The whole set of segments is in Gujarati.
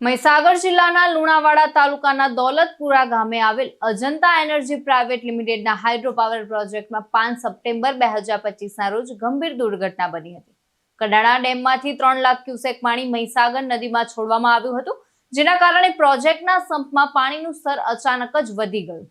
મહીસાગર જિલ્લાના લુણાવાડા તાલુકાના દોલતપુરા ગામે આવેલ અજંતા એનર્જી પ્રાઇવેટ લિમિટેડના હાઇડ્રો પાવર પ્રોજેક્ટમાં 5 સપ્ટેમ્બર 2025ના રોજ ગંભીર દુર્ઘટના બની હતી. કડાણા ડેમમાંથી 3 લાખ ક્યુસેક પાણી મહીસાગર નદીમાં છોડવામાં આવ્યું હતું, જેના કારણે પ્રોજેક્ટના સંપમાં પાણીનું સ્તર અચાનક જ વધી ગયું.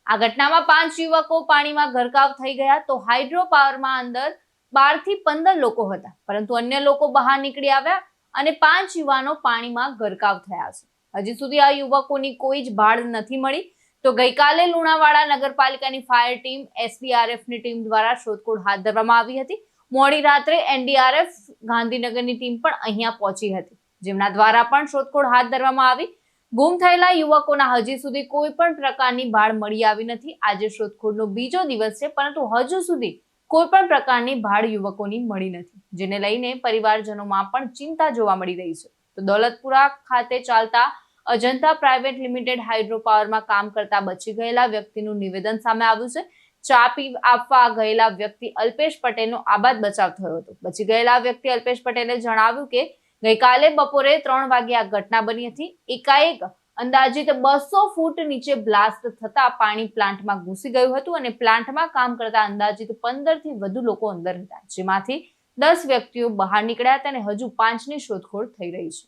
આ ઘટનામાં 5 યુવકો પાણીમાં ગરકાવ થઈ ગયા તો હાઇડ્રો પાવરમાં અંદર 12 થી 15 લોકો હતા, પરંતુ અન્ય લોકો બહાર નીકળી આવ્યા અને 5 યુવાનો પાણીમાં ગરકાવ થયા છે. હજી સુધી આ યુવકોની કોઈ જ ભાળ નથી મળી. તો ગઈકાલે લુણાવાડા નગરપાલિકાની ફાયર ટીમ, એસડીઆરએફની ટીમ દ્વારા શોધખોળ હાથ ધરવામાં આવી હતી. મોડી રાત્રે એનડીઆરએફ ગાંધીનગરની ટીમ પણ અહીંયા પહોંચી હતી, જેમના દ્વારા પણ શોધખોળ હાથ ધરવામાં આવી. ગુમ થયેલા યુવકોના હજી સુધી કોઈ પણ પ્રકારની ભાળ મળી આવી નથી. આજે શોધખોળનો બીજો દિવસ છે, પરંતુ હજુ સુધી કોઈ પણ પ્રકારની ભાળ યુવકોની મળી નથી, જેને લઈને પરિવારજનોમાં પણ ચિંતા જોવા મળી રહી છે. તો દોલતપુરા ખાતે ચાલતા અજંતા પ્રાઇવેટ લિમિટેડ હાઇડ્રો પાવરમાં કામ કરતા બચી ગયેલા વ્યક્તિનું નિવેદન સામે આવ્યું છે. ચા પી આપવા ગયેલા વ્યક્તિ અલ્પેશ પટેલનો આબાદ બચાવ થયો હતો. બચી ગયેલા વ્યક્તિ અલ્પેશ પટેલે જણાવ્યું કે ગઈકાલે બપોરે 3 વાગે આ ઘટના બની હતી. એકાએક અંદાજિત 200 ફૂટ નીચે બ્લાસ્ટ થતા પાણી પ્લાન્ટમાં ઘૂસી ગયું હતું અને પ્લાન્ટમાં કામ કરતા અંદાજિત 15 થી વધુ લોકો અંદર હતા, જેમાંથી 10 વ્યક્તિઓ બહાર નીકળ્યા હતા અને હજુ 5ની શોધખોળ થઈ રહી છે.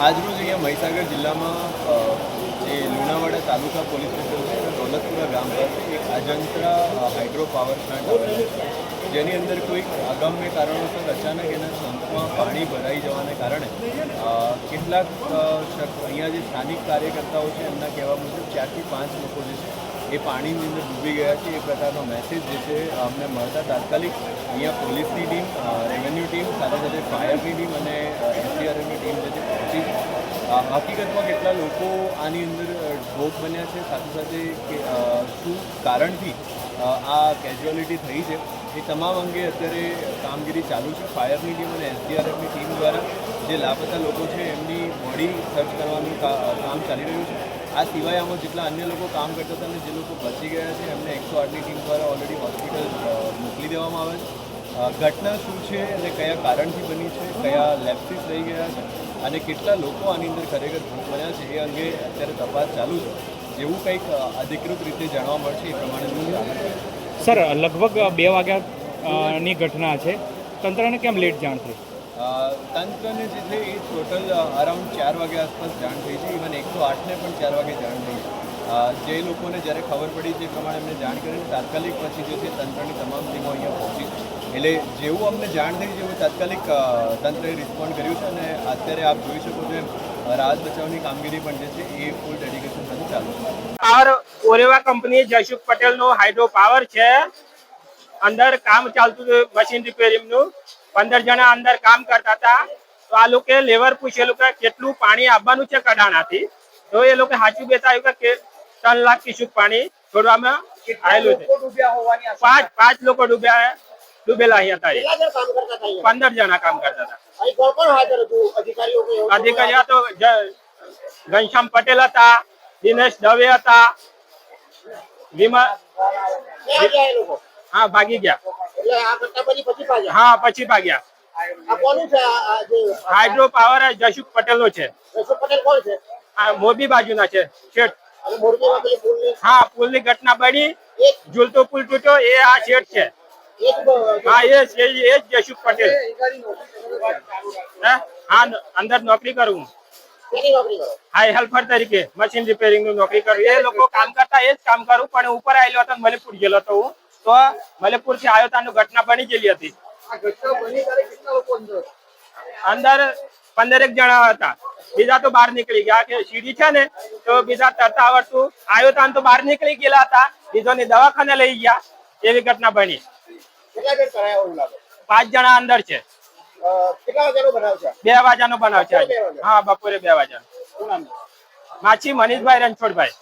આજરોજ અહીંયા મહીસાગર જિલ્લામાં જે લુણાવાડા તાલુકા પોલીસ સ્ટેશન છે, દોલતપુરા ગામ પર એક અજંતા હાઇડ્રો પાવર પ્લાન્ટ આવેલો છે, જેની અંદર કોઈક અગમ્ય કારણોસર અચાનક એના સંપમાં પાણી ભરાઈ જવાને કારણે કેટલાક અહીંયા જે સ્થાનિક કાર્યકર્તાઓ છે એમના કહેવા મુજબ 4 થી 5 લોકો જે છે એ પાણીની અંદર ડૂબી ગયા છે. એ પ્રકારનો મેસેજ જે છે અમને મળતા તાત્કાલિક અહીંયા પોલીસની ટીમ, રેવન્યુ ટીમ, સાથે સાથે ફાયરની ટીમ અને એસડીઆરએફની ટીમ જે છે પહોંચી. હકીકતમાં કેટલા લોકો આની અંદર ભોગ બન્યા છે, સાથે સાથે કે શું કારણથી આ કેઝ્યુઅલિટી થઈ છે, એ તમામ અંગે અત્યારે કામગીરી ચાલુ છે. ફાયરની ટીમ અને એસડીઆરએફની ટીમ દ્વારા જે લાપતા લોકો છે એમની બોડી સર્ચ કરવાનું કામ ચાલી રહ્યું છે. આ સિવાય આમાં જેટલા અન્ય લોકો કામ કરતા હતા અને જે લોકો બચી ગયા છે એમને 108ની ટીમ દ્વારા ઓલરેડી હોસ્પિટલ મોકલી દેવામાં આવે છે. ઘટના શું છે અને કયા કારણથી બની છે, કયા લેપ્સીસ રહી ગયા છે અને કેટલા લોકો આની અંદર ખરેખર ભોગ બન્યા છે, એ અંગે અત્યારે તપાસ ચાલુ છે. જેવું કંઈક અધિકૃત રીતે જાણવા મળશે એ પ્રમાણે. સર, લગભગ 2 વાગ્યાની ઘટના છે, તંત્રને કેમ લેટ જાણ થઈ? તંત્રને જે છે એ ટોટલ અરાઉન્ડ 4 વાગ્યા આસપાસ જાણ થઈ છે. ઇવન 108ને પણ 4 વાગે જાણ થઈ છે. જે લોકોને જ્યારે ખબર પડી તે પ્રમાણે એમને જાણ કરીને તાત્કાલિક પછી જે છે તંત્રની તમામ ટીમો અહીંયા પહોંચી. એટલે જેવું અમને જાણ થઈ જેવું તાત્કાલિક તંત્રએ રિસ્પોન્ડ કર્યું છે અને અત્યારે આપ જોઈ શકો છો એમ રાહત બચાવની કામગીરી પણ જે છે એ ફૂલ ડેડિકેશન સાથે ચાલુ છે. પાવર ઓરેવા કંપની જયસુખ પટેલનો હાઇડ્રો પાવર છે. અંદર કામ ચાલતું હતું મશીન રિપેરિંગનું. 15 જણા અંદર કામ કરતા હતા. તો આ લોકો લેવર પૂછેલું કે કેટલું પાણી આવવાનું છે કડાણાથી. તો એ લોકો સાચું બતાવ્યું કે 3 લાખ ક્યુસેક પાણી છોડવામાં આવેલું છે. 5 લોકો ડૂબેલા અહીંયા હતા. 15 જણા કામ કરતા હતા. અધિકારીઓ તો ઘનશ્યામ પટેલ હતા, દિનેશ દવે હતા, હા ભાગી ગયા. હા પછી ભાગ્યા. હાઇડ્રો પાવર જયસુખ પટેલ નો છે. મોરબી બાજુના છે શેઠ. હા, પુલની ઘટના બની, ઝૂલતો પુલ તૂટ્યો, એ આ શેઠ છે. હા, એ જયસુખ પટેલ. હા, અંદર નોકરી કરું. હા, હેલ્પર તરીકે મશીન રિપેરિંગ નું નોકરી કરું. એ લોકો કામ કરતા એ જ કામ કરું, પણ ઉપર આવેલો હતો, મલેપુર ગયેલો હતો હું. તો મલેપુર થી આવ્યો તો ઘટના બની ગયેલી હતી. અંદર 15 જણા હતા, બીજા તો બહાર નીકળી ગયા. કે સીડી છે ને તો બીજા તરતા આવડતું આવ્યો તો તો બહાર નીકળી ગયેલા હતા. બીજોની દવાખાને લઈ ગયા. એવી ઘટના બની. 5 જણા અંદર છે. 2 વાગ્યાનો બનાવ છે. હા, બપોરે 2 વાગ્યાનો. માછી મનીષભાઈ રણછોડભાઈ.